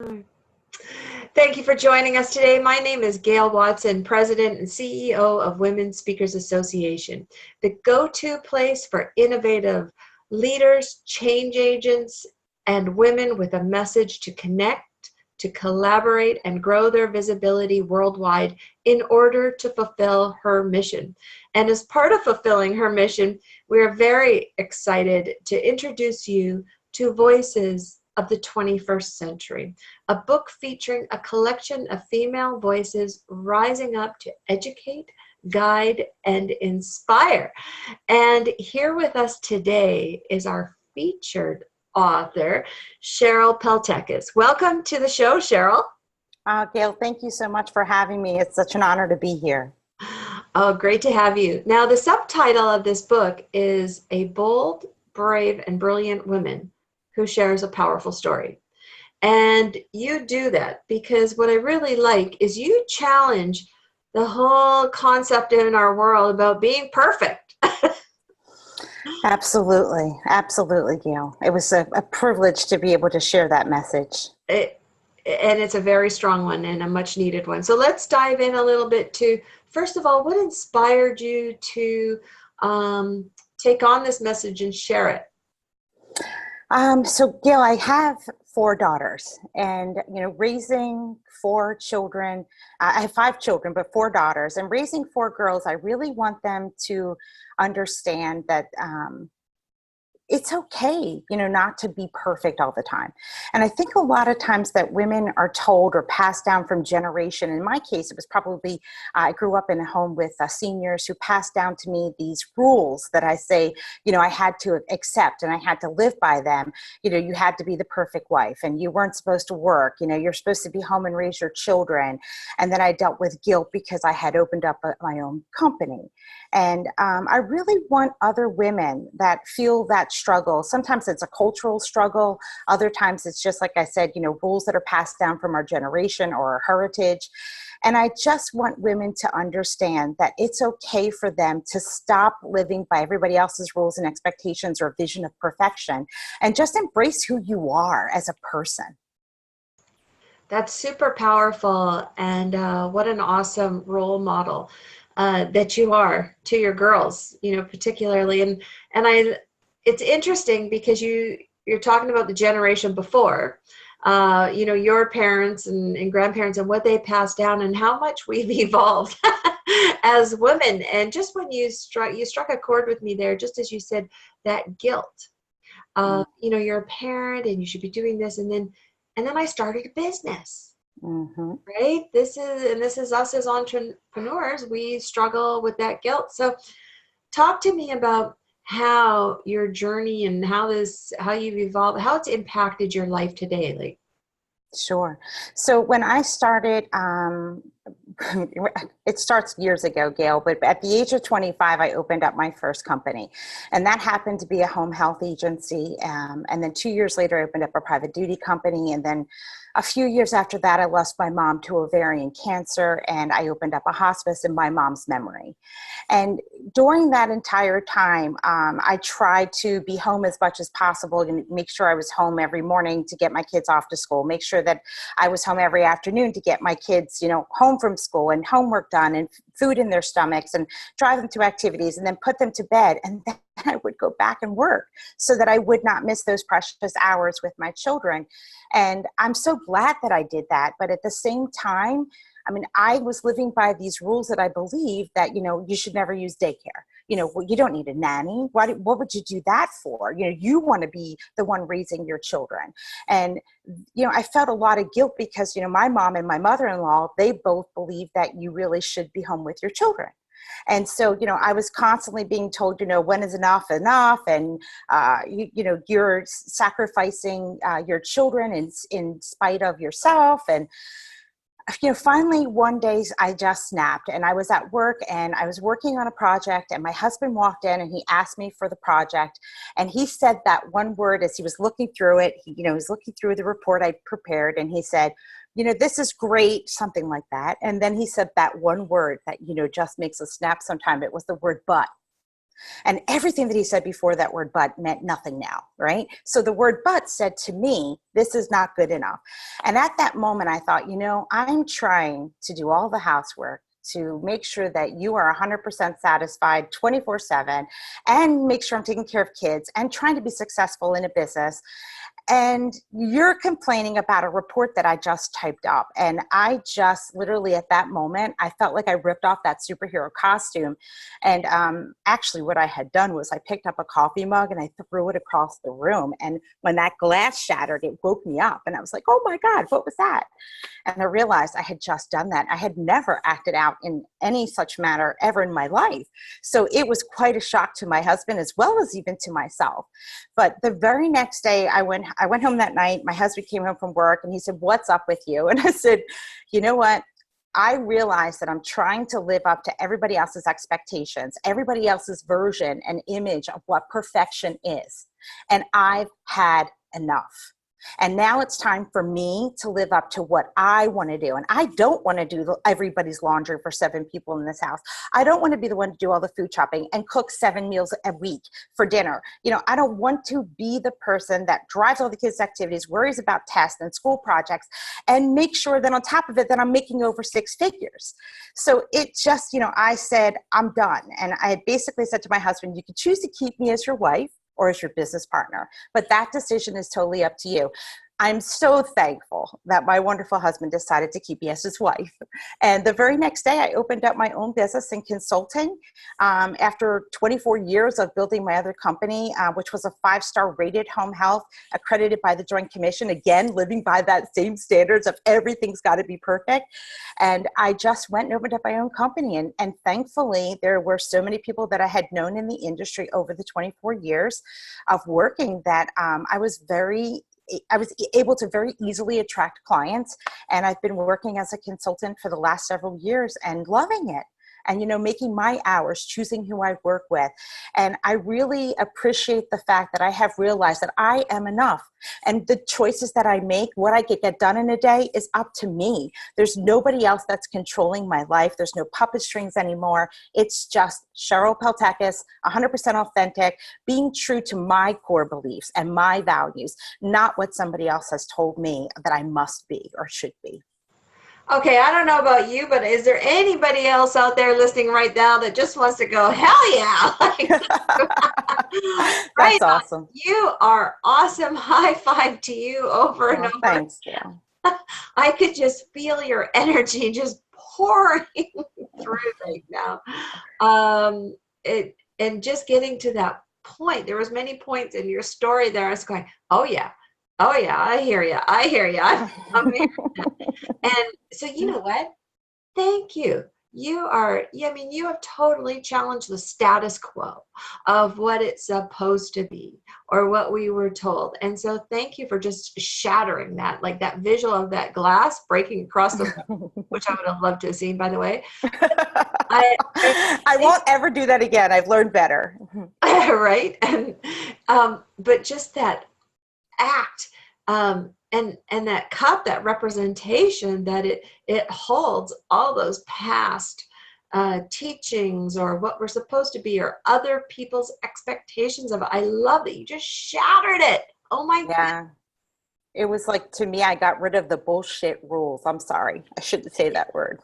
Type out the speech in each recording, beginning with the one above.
Mm. Thank you for joining us today. My name is Gail Watson, President and CEO of Women Speakers Association, the go-to place for innovative leaders, change agents, and women with a message to connect, to collaborate, and grow their visibility worldwide in order to fulfill her mission. And as part of fulfilling her mission, we are very excited to introduce you to Voices of the 21st Century, a book featuring a collection of female voices rising up to educate, guide, and inspire. And here with us today is our featured author, Cheryl Peltekis. Welcome to the show, Cheryl. Gail, thank you so much for having me. It's such an honor to be here. Oh, great to have you. Now, the subtitle of this book is A Bold, Brave, and Brilliant Woman Who Shares a Powerful Story. And you do that because what I really like is you challenge the whole concept in our world about being perfect. Absolutely. Absolutely, Gail. It was a privilege to be able to share that message. And it's a very strong one and a much needed one. So let's dive in a little bit to, first of all, what inspired you to take on this message and share it? So Gail, I have four daughters, and raising four children. I have five children, but four daughters, and raising four girls. I really want them to understand that it's okay, not to be perfect all the time. And I think a lot of times that women are told or passed down from generation. In my case, it was probably, I grew up in a home with seniors who passed down to me these rules that I say, I had to accept and I had to live by them. You had to be the perfect wife and you weren't supposed to work. You're supposed to be home and raise your children. And then I dealt with guilt because I had opened up my own company. And I really want other women that feel that struggle. Sometimes it's a cultural struggle. Other times it's just, like I said, rules that are passed down from our generation or our heritage. And I just want women to understand that it's okay for them to stop living by everybody else's rules and expectations or vision of perfection and just embrace who you are as a person. That's super powerful, and what an awesome role model that you are to your girls, particularly. And it's interesting because you're talking about the generation before, your parents and grandparents and what they passed down and how much we've evolved as women. And just when you struck a chord with me there, just as you said, that guilt. You're a parent and you should be doing this, and then I started a business. Mm-hmm. Right? This is us as entrepreneurs. We struggle with that guilt. So talk to me about how your journey and how you've evolved, how it's impacted your life today. Like, sure. So when I started, it starts years ago, Gail, but at the age of 25, I opened up my first company. And that happened to be a home health agency. And then 2 years later, I opened up a private duty company. And then a few years after that, I lost my mom to ovarian cancer, and I opened up a hospice in my mom's memory. And during that entire time, I tried to be home as much as possible and make sure I was home every morning to get my kids off to school, make sure that I was home every afternoon to get my kids, home from school and homework done and food in their stomachs and drive them to activities and then put them to bed. And then I would go back and work so that I would not miss those precious hours with my children. And I'm so glad that I did that. But at the same time, I was living by these rules that I believe that, you should never use daycare. You don't need a nanny. What would you do that for? You want to be the one raising your children. And, I felt a lot of guilt because, my mom and my mother-in-law, they both believe that you really should be home with your children. And so, I was constantly being told, when is enough? And, you're sacrificing your children in spite of yourself. And, finally one day I just snapped, and I was at work and I was working on a project, and my husband walked in and he asked me for the project. And he said that one word as he was looking through it. He was looking through the report I prepared, and he said, this is great, something like that. And then he said that one word that, just makes us snap sometime. It was the word but. And everything that he said before that word but meant nothing now, right? So the word but said to me, this is not good enough. And at that moment, I thought, I'm trying to do all the housework to make sure that you are 100% satisfied 24/7 and make sure I'm taking care of kids and trying to be successful in a business. And you're complaining about a report that I just typed up. And I just literally at that moment, I felt like I ripped off that superhero costume. And actually what I had done was I picked up a coffee mug and I threw it across the room. And when that glass shattered, it woke me up. And I was like, oh my God, what was that? And I realized I had just done that. I had never acted out in any such manner ever in my life. So it was quite a shock to my husband as well as even to myself. But the very next day I went home that night. My husband came home from work and he said, what's up with you? And I said, you know what? I realized that I'm trying to live up to everybody else's expectations, everybody else's version and image of what perfection is. And I've had enough. And now it's time for me to live up to what I want to do. And I don't want to do everybody's laundry for 7 people in this house. I don't want to be the one to do all the food shopping and cook 7 meals a week for dinner. I don't want to be the person that drives all the kids' activities, worries about tests and school projects, and make sure that on top of it, that I'm making over 6 figures. So it just, I said, I'm done. And I basically said to my husband, you can choose to keep me as your wife or as your business partner. But that decision is totally up to you. I'm so thankful that my wonderful husband decided to keep me as his wife. And the very next day, I opened up my own business in consulting after 24 years of building my other company, which was a 5-star rated home health accredited by the Joint Commission. Again, living by that same standards of everything's got to be perfect. And I just went and opened up my own company. And thankfully, there were so many people that I had known in the industry over the 24 years of working that I was able to very easily attract clients. And I've been working as a consultant for the last several years and loving it. And, making my hours, choosing who I work with. And I really appreciate the fact that I have realized that I am enough. And the choices that I make, what I get done in a day is up to me. There's nobody else that's controlling my life. There's no puppet strings anymore. It's just Cheryl Peltekis, 100% authentic, being true to my core beliefs and my values, not what somebody else has told me that I must be or should be. Okay, I don't know about you, but is there anybody else out there listening right now that just wants to go, hell yeah? Right That's awesome. You are awesome. High five to you over and over. Thanks, Gail. I could just feel your energy just pouring through right now. And just getting to that point, there was many points in your story there. I was going, oh yeah, I hear you. I'm here. And so, you know what? Thank you. You have totally challenged the status quo of what it's supposed to be or what we were told. And so thank you for just shattering that, like that visual of that glass breaking across the, which I would have loved to have seen, by the way. I won't ever do that again. I've learned better. Right. And, but just that act, and that cup, that representation that it holds all those past teachings or what we're supposed to be or other people's expectations of it. I love that you just shattered it. Oh my God. It was like, to me, I got rid of the bullshit rules. I'm sorry. I shouldn't say that word.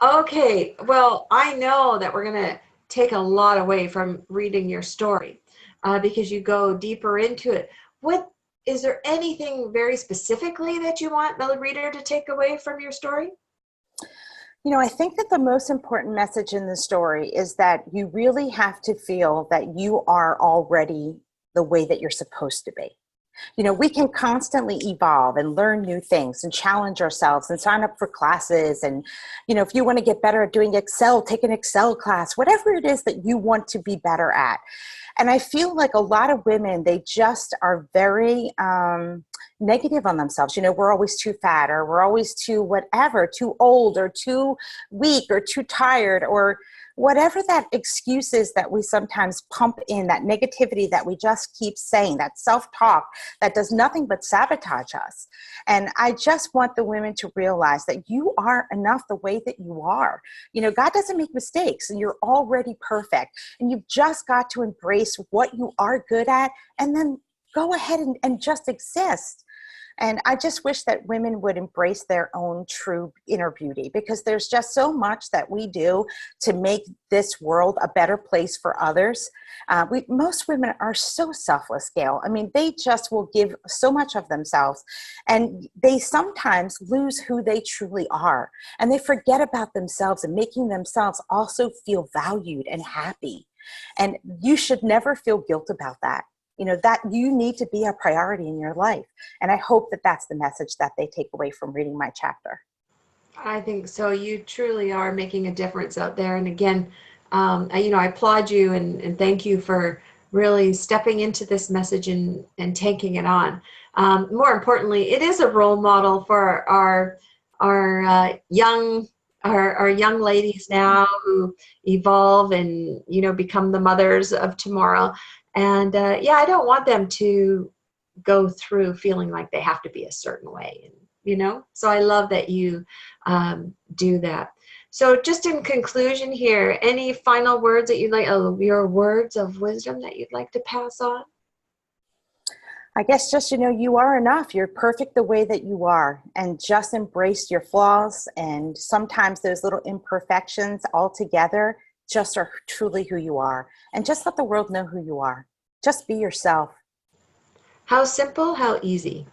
Okay. Well, I know that we're going to take a lot away from reading your story because you go deeper into it. Is there anything very specifically that you want the reader to take away from your story? I think that the most important message in the story is that you really have to feel that you are already the way that you're supposed to be. We can constantly evolve and learn new things and challenge ourselves and sign up for classes. And, if you want to get better at doing Excel, take an Excel class, whatever it is that you want to be better at. And I feel like a lot of women, they just are very negative on themselves. We're always too fat, or we're always too whatever, too old or too weak or too tired, or whatever that excuse is that we sometimes pump in, that negativity that we just keep saying, that self-talk that does nothing but sabotage us. And I just want the women to realize that you are enough the way that you are. You know, God doesn't make mistakes, and you're already perfect. And you've just got to embrace what you are good at, and then go ahead and just exist. And I just wish that women would embrace their own true inner beauty, because there's just so much that we do to make this world a better place for others. Most women are so selfless, Gail. I mean, they just will give so much of themselves, and they sometimes lose who they truly are. And they forget about themselves and making themselves also feel valued and happy. And you should never feel guilt about that. You know, that you need to be a priority in your life. And I hope that that's the message that they take away from reading my chapter. I think so. You truly are making a difference out there. And again, I applaud you and thank you for really stepping into this message and taking it on. More importantly, it is a role model for our young ladies now who evolve and, become the mothers of tomorrow. And I don't want them to go through feeling like they have to be a certain way, so I love that you do that. So just in conclusion here, any final words that you'd like, your words of wisdom that you'd like to pass on? I guess just, you are enough. You're perfect the way that you are, and just embrace your flaws, and sometimes those little imperfections all together just are truly who you are, and just let the world know who you are. Just be yourself. How simple, how easy.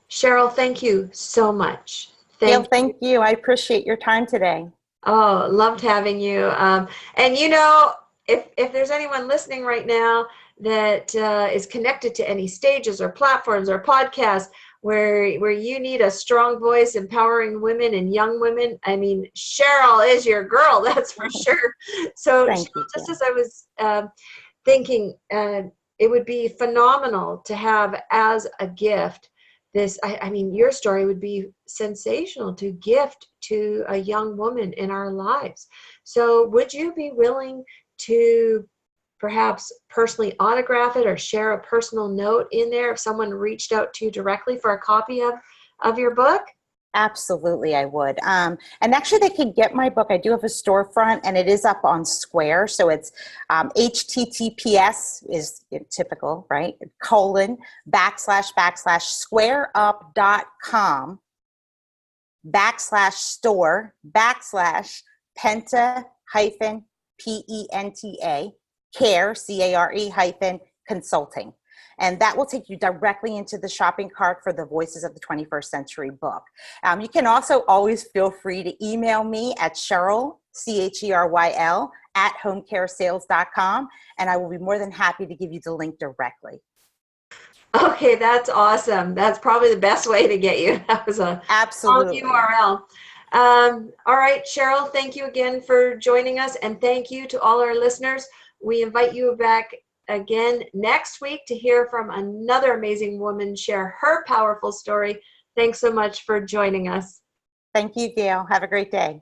Cheryl, thank you so much. Gail, thank you. I appreciate your time today. Oh, loved having you. And if there's anyone listening right now that is connected to any stages or platforms or podcasts where you need a strong voice empowering women and young women, I mean, Cheryl is your girl, that's for sure. So Thank Cheryl, you, just Gail. as I was thinking, it would be phenomenal to have as a gift this, I mean, your story would be sensational to gift to a young woman in our lives. So would you be willing to perhaps personally autograph it or share a personal note in there if someone reached out to you directly for a copy of your book? Absolutely, I would. And actually, they can get my book. I do have a storefront, and it is up on Square. So it's HTTPS is typical, right? //square-up.com/store/Penta-PENTA care, CARE-consulting. And that will take you directly into the shopping cart for the Voices of the 21st Century book. You can also always feel free to email me at Cheryl, CHERYL, @homecaresales.com, and I will be more than happy to give you the link directly. Okay, that's awesome. That's probably the best way to get you. That was a Absolutely. long URL. All right, Cheryl, thank you again for joining us, and thank you to all our listeners. We invite you back again next week to hear from another amazing woman share her powerful story. Thanks so much for joining us. Thank you, Gail. Have a great day.